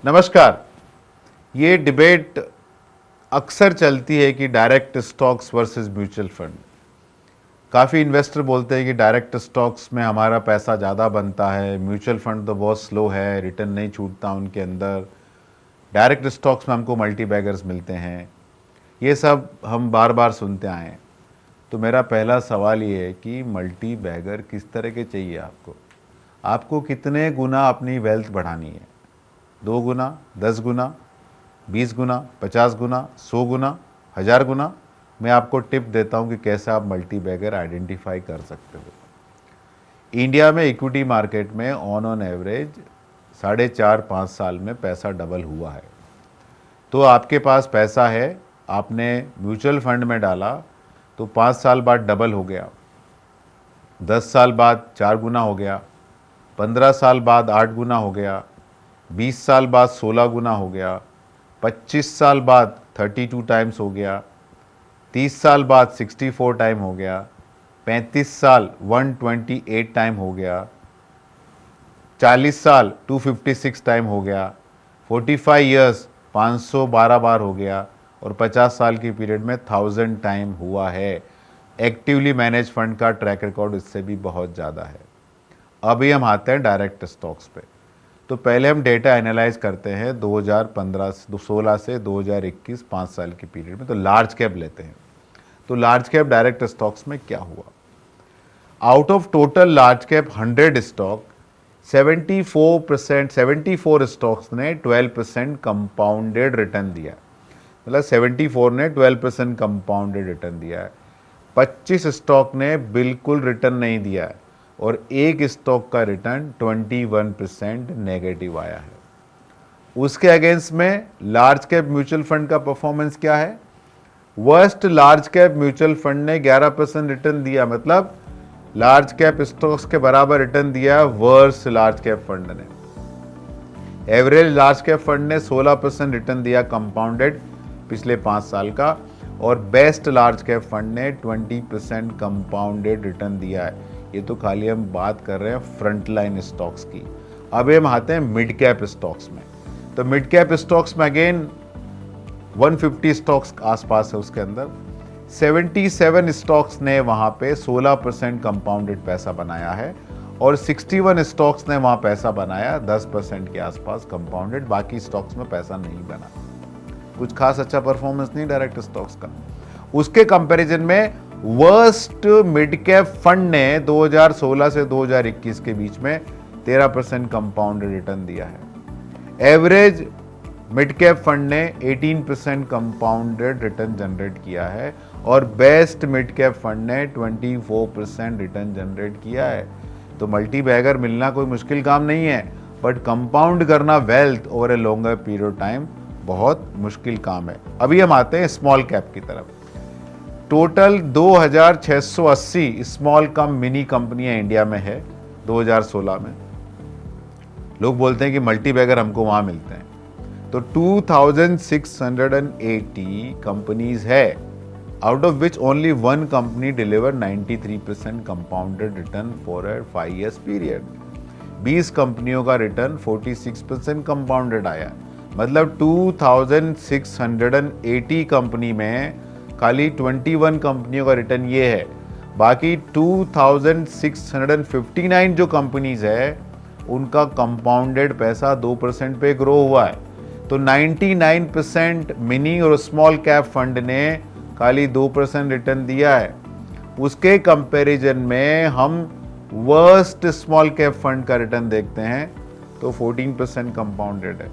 नमस्कार। ये डिबेट अक्सर चलती है कि direct stocks versus mutual fund. काफ़ी इन्वेस्टर बोलते हैं कि डायरेक्ट स्टॉक्स में हमारा पैसा ज़्यादा बनता है, म्यूचुअल फंड तो बहुत स्लो है, रिटर्न नहीं छूटता उनके अंदर, डायरेक्ट स्टॉक्स में हमको मल्टी बैगर्स मिलते हैं। ये सब हम बार बार सुनते आए हैं। तो मेरा पहला सवाल ये है कि मल्टी बैगर किस तरह के चाहिए आपको कितने गुना अपनी वेल्थ बढ़ानी है? 2 गुना, 10 गुना, 20 गुना, 50 गुना, 100 गुना, 1000 गुना? मैं आपको टिप देता हूं कि कैसे आप मल्टी बैगर आइडेंटिफाई कर सकते हो। इंडिया में इक्विटी मार्केट में ऑन एवरेज 4.5-5 साल में पैसा डबल हुआ है। तो आपके पास पैसा है, आपने म्यूचुअल फंड में डाला तो 5 साल बाद डबल हो गया, 10 साल बाद 4 गुना हो गया, 15 साल बाद 8 गुना हो गया, 20 साल बाद 16 गुना हो गया, 25 साल बाद 32 टाइम्स हो गया, 30 साल बाद 64 टाइम हो गया, 35 साल 128 टाइम हो गया, 40 साल 256 टाइम हो गया, 45 ईयर्स 512 बार हो गया और 50 साल की पीरियड में 1000 टाइम हुआ है। एक्टिवली मैनेज फंड का ट्रैक रिकॉर्ड इससे भी बहुत ज़्यादा है। अभी हम आते हैं डायरेक्ट स्टॉक्स पे। तो पहले हम डेटा एनालाइज करते हैं 2016 से 2021 5 साल की पीरियड में। तो लार्ज कैप लेते हैं। तो लार्ज कैप डायरेक्ट स्टॉक्स में क्या हुआ? Out of total large cap 100 stock 74 stocks ने 12% कंपाउंडेड रिटर्न दिया। मतलब 74 ने 12% कंपाउंडेड रिटर्न दिया है। 25 स्टॉक ने बिल्कुल रिटर्न नहीं दिया है और एक स्टॉक का रिटर्न 21% नेगेटिव आया है। उसके अगेंस्ट में लार्ज कैप म्यूचुअल फंड का परफॉर्मेंस क्या है? Worst large cap mutual fund ने 11% रिटर्न दिया। मतलब लार्ज कैप स्टॉक्स के बराबर रिटर्न दिया वर्स्ट लार्ज कैप फंड ने। एवरेज लार्ज कैप फंड ने 16% रिटर्न दिया कंपाउंडेड पिछले 5 साल का और बेस्ट लार्ज कैप फंड ने 20% कंपाउंडेड रिटर्न दिया है। ये तो खाली हम बात कर रहे हैं फ्रंट लाइन स्टॉक्स की। अब हम आते हैं मिड कैप स्टॉक्स में। तो मिड कैप स्टॉक्स में अगेन 150 स्टॉक्स आसपास है, उसके अंदर 77 स्टॉक्स ने वहां पे 16% कंपाउंडेड पैसा बनाया है और 61 स्टॉक्स ने वहां पैसा बनाया 10% के आसपास कंपाउंडेड। बाकी स्टॉक्स में पैसा नहीं बना। कुछ खास अच्छा परफॉर्मेंस नहीं डायरेक्ट स्टॉक्स का। उसके कंपैरिजन में वर्स्ट मिड कैप फंड ने 2016 से 2021 के बीच में 13% कंपाउंडेड रिटर्न दिया है। एवरेज मिड कैप फंड ने 18% कंपाउंडेड रिटर्न जनरेट किया है और बेस्ट मिड कैप फंड ने 24% रिटर्न जनरेट किया है। तो मल्टी बैगर मिलना कोई मुश्किल काम नहीं है, बट कंपाउंड करना wealth over a longer period time बहुत मुश्किल काम है। अभी हम आते हैं स्मॉल कैप की तरफ। टोटल 2680 स्मॉल कम मिनी कंपनियां इंडिया में है 2016 में। लोग बोलते हैं कि मल्टी बैगर हमको वहां मिलते हैं। तो 2680 कंपनीज है, out of which only one company deliver 93% compounded return for a 5 years period. 20 कंपनियों का रिटर्न 46% कंपाउंडेड आया। मतलब 2680 कंपनी में खाली 21 कंपनियों का रिटर्न ये है। बाकी 2659 जो कंपनीज है उनका कंपाउंडेड पैसा 2% पे ग्रो हुआ है। तो 99% मिनी और स्मॉल कैप फंड ने खाली 2% रिटर्न दिया है। उसके कंपैरिजन में हम वर्स्ट स्मॉल कैप फंड का रिटर्न देखते हैं तो 14% कंपाउंडेड है।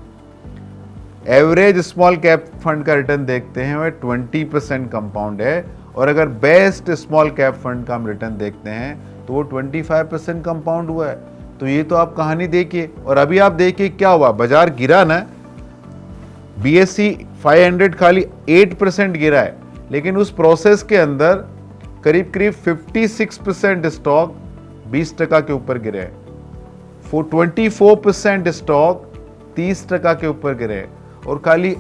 एवरेज स्मॉल कैप फंड का रिटर्न देखते हैं वह 20% कंपाउंड है और अगर बेस्ट स्मॉल कैप फंड का हम रिटर्न देखते हैं तो वो 25% कंपाउंड हुआ है। तो ये तो आप कहानी देखिए। और अभी आप देखिए क्या हुआ, बाजार गिरा ना। BSE 500 खाली 8% गिरा है, लेकिन उस प्रोसेस के अंदर करीब करीब 56% स्टॉक 20% के ऊपर गिरे हैं, 24% स्टॉक 30% के ऊपर गिरे हैं और खाली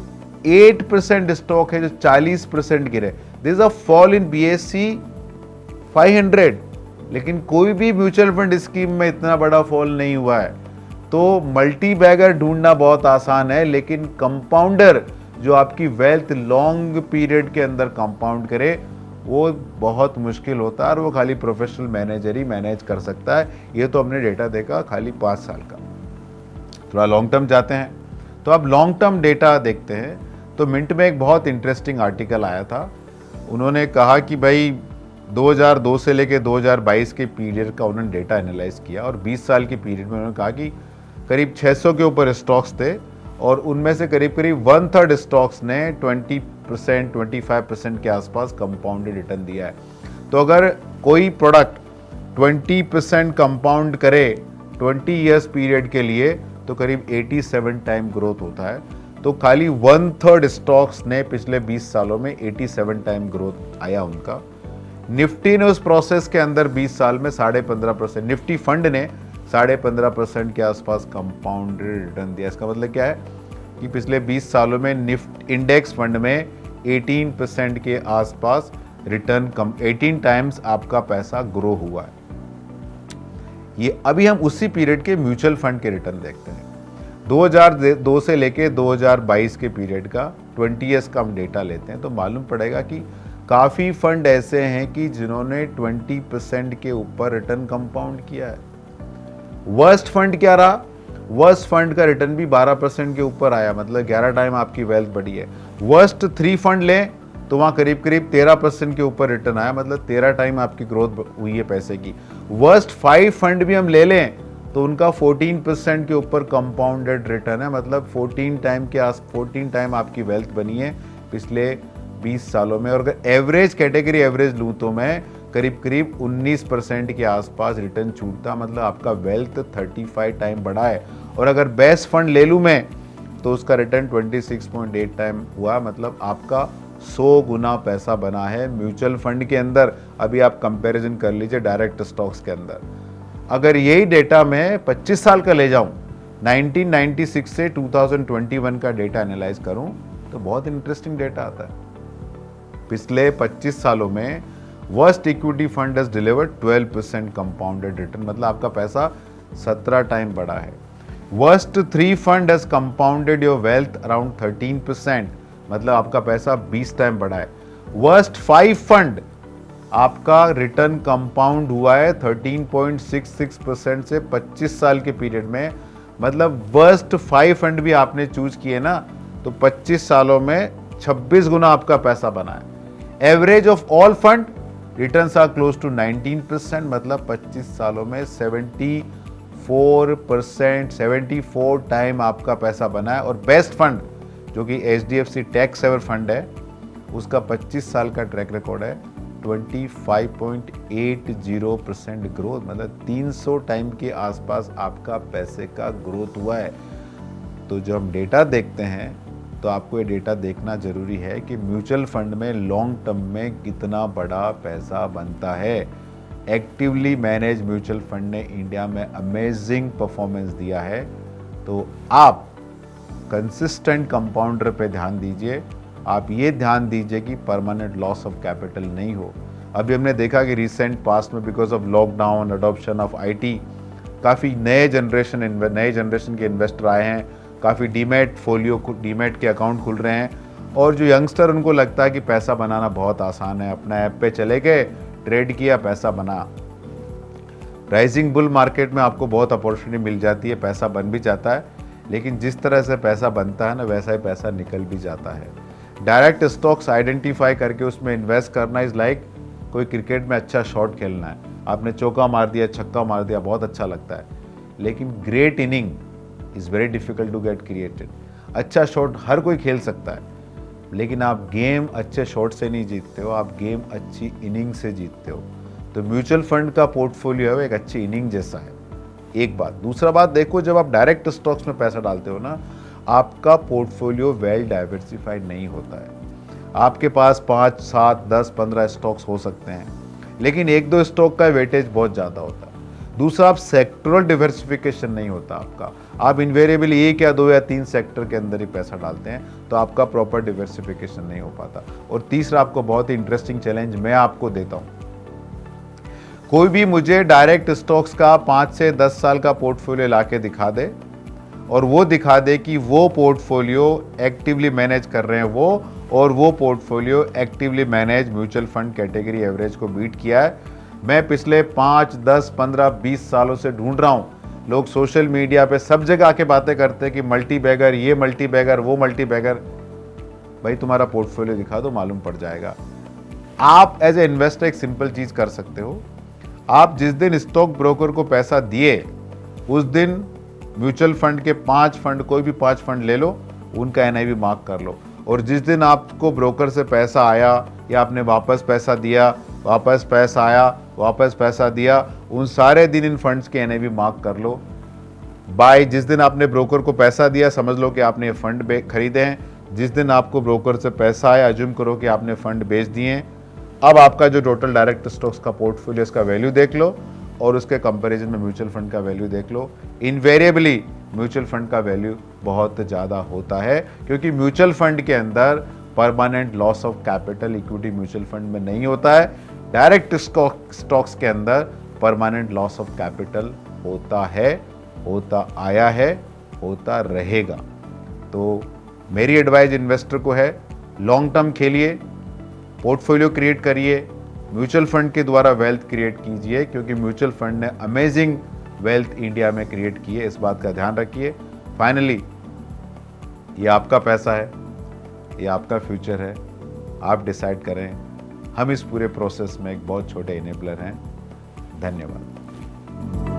8% स्टॉक है जो 40% गिरे। This a fall in BSE 500, लेकिन कोई भी म्यूचुअल फंड स्कीम में इतना बड़ा फॉल नहीं हुआ है। तो मल्टी बैगर ढूंढना बहुत आसान है, लेकिन कंपाउंडर जो आपकी वेल्थ लॉन्ग पीरियड के अंदर कंपाउंड करे वो बहुत मुश्किल होता है, और वो खाली प्रोफेशनल मैनेजर ही मैनेज कर सकता है। ये तो हमने डेटा देखा खाली 5 साल का। थोड़ा लॉन्ग टर्म जाते हैं, तो अब लॉन्ग टर्म डेटा देखते हैं। तो मिंट में एक बहुत इंटरेस्टिंग आर्टिकल आया था। उन्होंने कहा कि भाई 2002 से लेके 2022 के पीरियड का उन्होंने डेटा एनालाइज किया, और 20 साल के पीरियड में उन्होंने कहा कि करीब 600 के ऊपर स्टॉक्स थे, और उनमें से करीब करीब 1/3 स्टॉक्स ने 20% 25% के आसपास कंपाउंडेड रिटर्न दिया है। तो अगर कोई प्रोडक्ट 20% कंपाउंड करे 20 ईयर्स पीरियड के लिए, तो करीब 87 टाइम ग्रोथ होता है। तो खाली 1/3 स्टॉक्स ने पिछले 20 सालों में 87 टाइम ग्रोथ आया उनका। निफ्टी ने उस प्रोसेस के अंदर 20 साल में 15.5%, निफ्टी फंड ने 15.5% के आसपास कंपाउंडेड रिटर्न दिया। इसका मतलब क्या है कि पिछले 20 सालों में निफ्टी इंडेक्स फंड में 18% के आसपास रिटर्न 18 टाइम्स आपका पैसा ग्रो हुआ है। ये अभी हम उसी पीरियड के म्यूचुअल फंड के रिटर्न देखते हैं। 2002 से लेके 2022 के पीरियड का 20 ईयर्स का हम डेटा लेते हैं, तो मालूम पड़ेगा कि काफ़ी फंड ऐसे हैं कि जिन्होंने 20% के ऊपर रिटर्न कंपाउंड किया है। वर्स्ट फंड क्या रहा? वर्स्ट फंड का रिटर्न भी 12% के ऊपर आया, मतलब 11 टाइम आपकी वेल्थ बढ़ी है। वर्स्ट 3 फंड लें तो वहाँ करीब करीब 13% के ऊपर रिटर्न आया, मतलब 13 टाइम आपकी ग्रोथ हुई है पैसे की। वर्स्ट 5 फंड भी हम ले लें तो उनका 14% के ऊपर कंपाउंडेड रिटर्न है, मतलब 14 टाइम आपकी वेल्थ बनी है पिछले 20 सालों में। और अगर एवरेज कैटेगरी एवरेज लूँ तो मैं करीब करीब 19% के आसपास रिटर्न छूटता, मतलब आपका वेल्थ 35 टाइम बढ़ा है। और अगर बेस्ट फंड ले लूँ मैं तो उसका रिटर्न 26.8 टाइम हुआ, मतलब आपका 100 गुना पैसा बना है म्यूचुअल फंड के अंदर। अभी आप कंपैरिजन कर लीजिए डायरेक्ट स्टॉक्स के अंदर। अगर यही डेटा मैं 25 साल का ले जाऊं, 1996 से 2021 का डेटा एनालाइज करूं, तो बहुत इंटरेस्टिंग डेटा आता है। पिछले 25 सालों में worst equity fund has delivered 12% compounded return, मतलब आपका पैसा 17 टाइम बढ़ा है। Worst 3 fund has compounded your wealth around 13%, मतलब आपका पैसा 20 टाइम बढ़ा है। वर्स्ट 5 फंड आपका रिटर्न कंपाउंड हुआ है 13.66% से 25 साल के पीरियड में, मतलब वर्स्ट 5 फंड भी आपने चूज किए ना, तो 25 सालों में 26 गुना आपका पैसा बना है। Average of all fund returns are close to 19%, मतलब 25 सालों में 74 टाइम आपका पैसा बना है। और बेस्ट फंड जो कि HDFC टैक्स सेवर फंड है, उसका 25 साल का ट्रैक रिकॉर्ड है 25.80% ग्रोथ, मतलब 300 टाइम के आसपास आपका पैसे का ग्रोथ हुआ है। तो जब हम डेटा देखते हैं तो आपको ये डेटा देखना जरूरी है कि म्यूचुअल फंड में लॉन्ग टर्म में कितना बड़ा पैसा बनता है। एक्टिवली मैनेज म्यूचुअल फंड ने इंडिया में अमेजिंग परफॉर्मेंस दिया है। तो आप कंसिस्टेंट कंपाउंडर पे ध्यान दीजिए। आप ये ध्यान दीजिए कि परमानेंट लॉस ऑफ कैपिटल नहीं हो। अभी हमने देखा कि रिसेंट पास्ट में because of lockdown, adoption of IT, काफ़ी नए जनरेशन के इन्वेस्टर आए हैं, काफ़ी डीमैट के अकाउंट खुल रहे हैं। और जो यंगस्टर, उनको लगता है कि पैसा बनाना बहुत आसान है, अपना ऐप पे चले गए, ट्रेड किया, पैसा बना। राइजिंग बुल मार्केट में आपको बहुत अपॉर्चुनिटी मिल जाती है, पैसा बन भी जाता है, लेकिन जिस तरह से पैसा बनता है ना, वैसा ही पैसा निकल भी जाता है। डायरेक्ट स्टॉक्स आइडेंटिफाई करके उसमें इन्वेस्ट करना इज़ लाइक कोई क्रिकेट में अच्छा शॉट खेलना है। आपने चौका मार दिया, छक्का मार दिया, बहुत अच्छा लगता है, लेकिन great inning is very difficult to get created. अच्छा शॉट हर कोई खेल सकता है, लेकिन आप गेम अच्छे शॉट से नहीं जीतते हो, आप गेम अच्छी इनिंग से जीतते हो। तो म्यूचुअल फंड का पोर्टफोलियो है एक अच्छी इनिंग जैसा है, एक बात। दूसरा बात देखो, जब आप डायरेक्ट स्टॉक्स में पैसा डालते हो ना, आपका पोर्टफोलियो वेल डाइवर्सिफाइड नहीं होता है। आपके पास 5, 7, 10, 15 स्टॉक्स हो सकते हैं, लेकिन 1-2 स्टॉक का वेटेज बहुत ज़्यादा होता है। दूसरा, आप सेक्टरल डिवर्सिफिकेशन नहीं होता आपका। आप इन्वेरिएबली 1 या 2 या 3 सेक्टर के अंदर ही पैसा डालते हैं, तो आपका प्रॉपर डिवर्सिफिकेशन नहीं हो पाता। और तीसरा, आपको बहुत ही इंटरेस्टिंग चैलेंज मैं आपको देता हूँ। कोई भी मुझे डायरेक्ट स्टॉक्स का 5 से 10 साल का पोर्टफोलियो ला के दिखा दे, और वो दिखा दे कि वो पोर्टफोलियो एक्टिवली मैनेज कर रहे हैं वो, और वो portfolio actively manage mutual fund category average को बीट किया है। मैं पिछले 5, 10, 15, 20 सालों से ढूंढ रहा हूँ। लोग सोशल मीडिया पे सब जगह आके बातें करते हैं कि मल्टी बैगर, ये मल्टी बैगर, वो मल्टी बैगर। भाई तुम्हारा पोर्टफोलियो दिखा दो, मालूम पड़ जाएगा। आप एज ए इन्वेस्टर एक सिंपल चीज कर सकते हो। आप जिस दिन स्टॉक ब्रोकर को पैसा दिए उस दिन म्यूचुअल फंड के 5 फंड, कोई भी 5 फंड ले लो, उनका एनआईवी मार्क कर लो। और जिस दिन आपको ब्रोकर से पैसा आया या आपने वापस पैसा दिया, वापस पैसा आया, वापस पैसा दिया, उन सारे दिन इन फंड्स के एनआईवी मार्क कर लो। बाय जिस दिन आपने ब्रोकर को पैसा दिया, समझ लो कि आपने ये फंड खरीदे हैं। जिस दिन आपको ब्रोकर से पैसा आया, अज्यूम करो कि आपने फंड बेच दिए। अब आपका जो टोटल डायरेक्ट स्टॉक्स का पोर्टफोलियो, इसका वैल्यू देख लो और उसके कंपैरिजन में म्यूचुअल फंड का वैल्यू देख लो। इनवेरिएबली म्यूचुअल फंड का वैल्यू बहुत ज़्यादा होता है, क्योंकि म्यूचुअल फंड के अंदर permanent loss of capital equity mutual fund में नहीं होता है। डायरेक्ट स्टॉक्स के अंदर परमानेंट लॉस ऑफ कैपिटल होता है, होता आया है, होता रहेगा। तो मेरी एडवाइस इन्वेस्टर को है, लॉन्ग टर्म खेलिए, पोर्टफोलियो क्रिएट करिए, म्यूचुअल फंड के द्वारा वेल्थ क्रिएट कीजिए, क्योंकि म्यूचुअल फंड ने अमेजिंग वेल्थ इंडिया में क्रिएट की है। इस बात का ध्यान रखिए। फाइनली, ये आपका पैसा है, ये आपका फ्यूचर है, आप डिसाइड करें। हम इस पूरे प्रोसेस में एक बहुत छोटे इनेबलर हैं। धन्यवाद।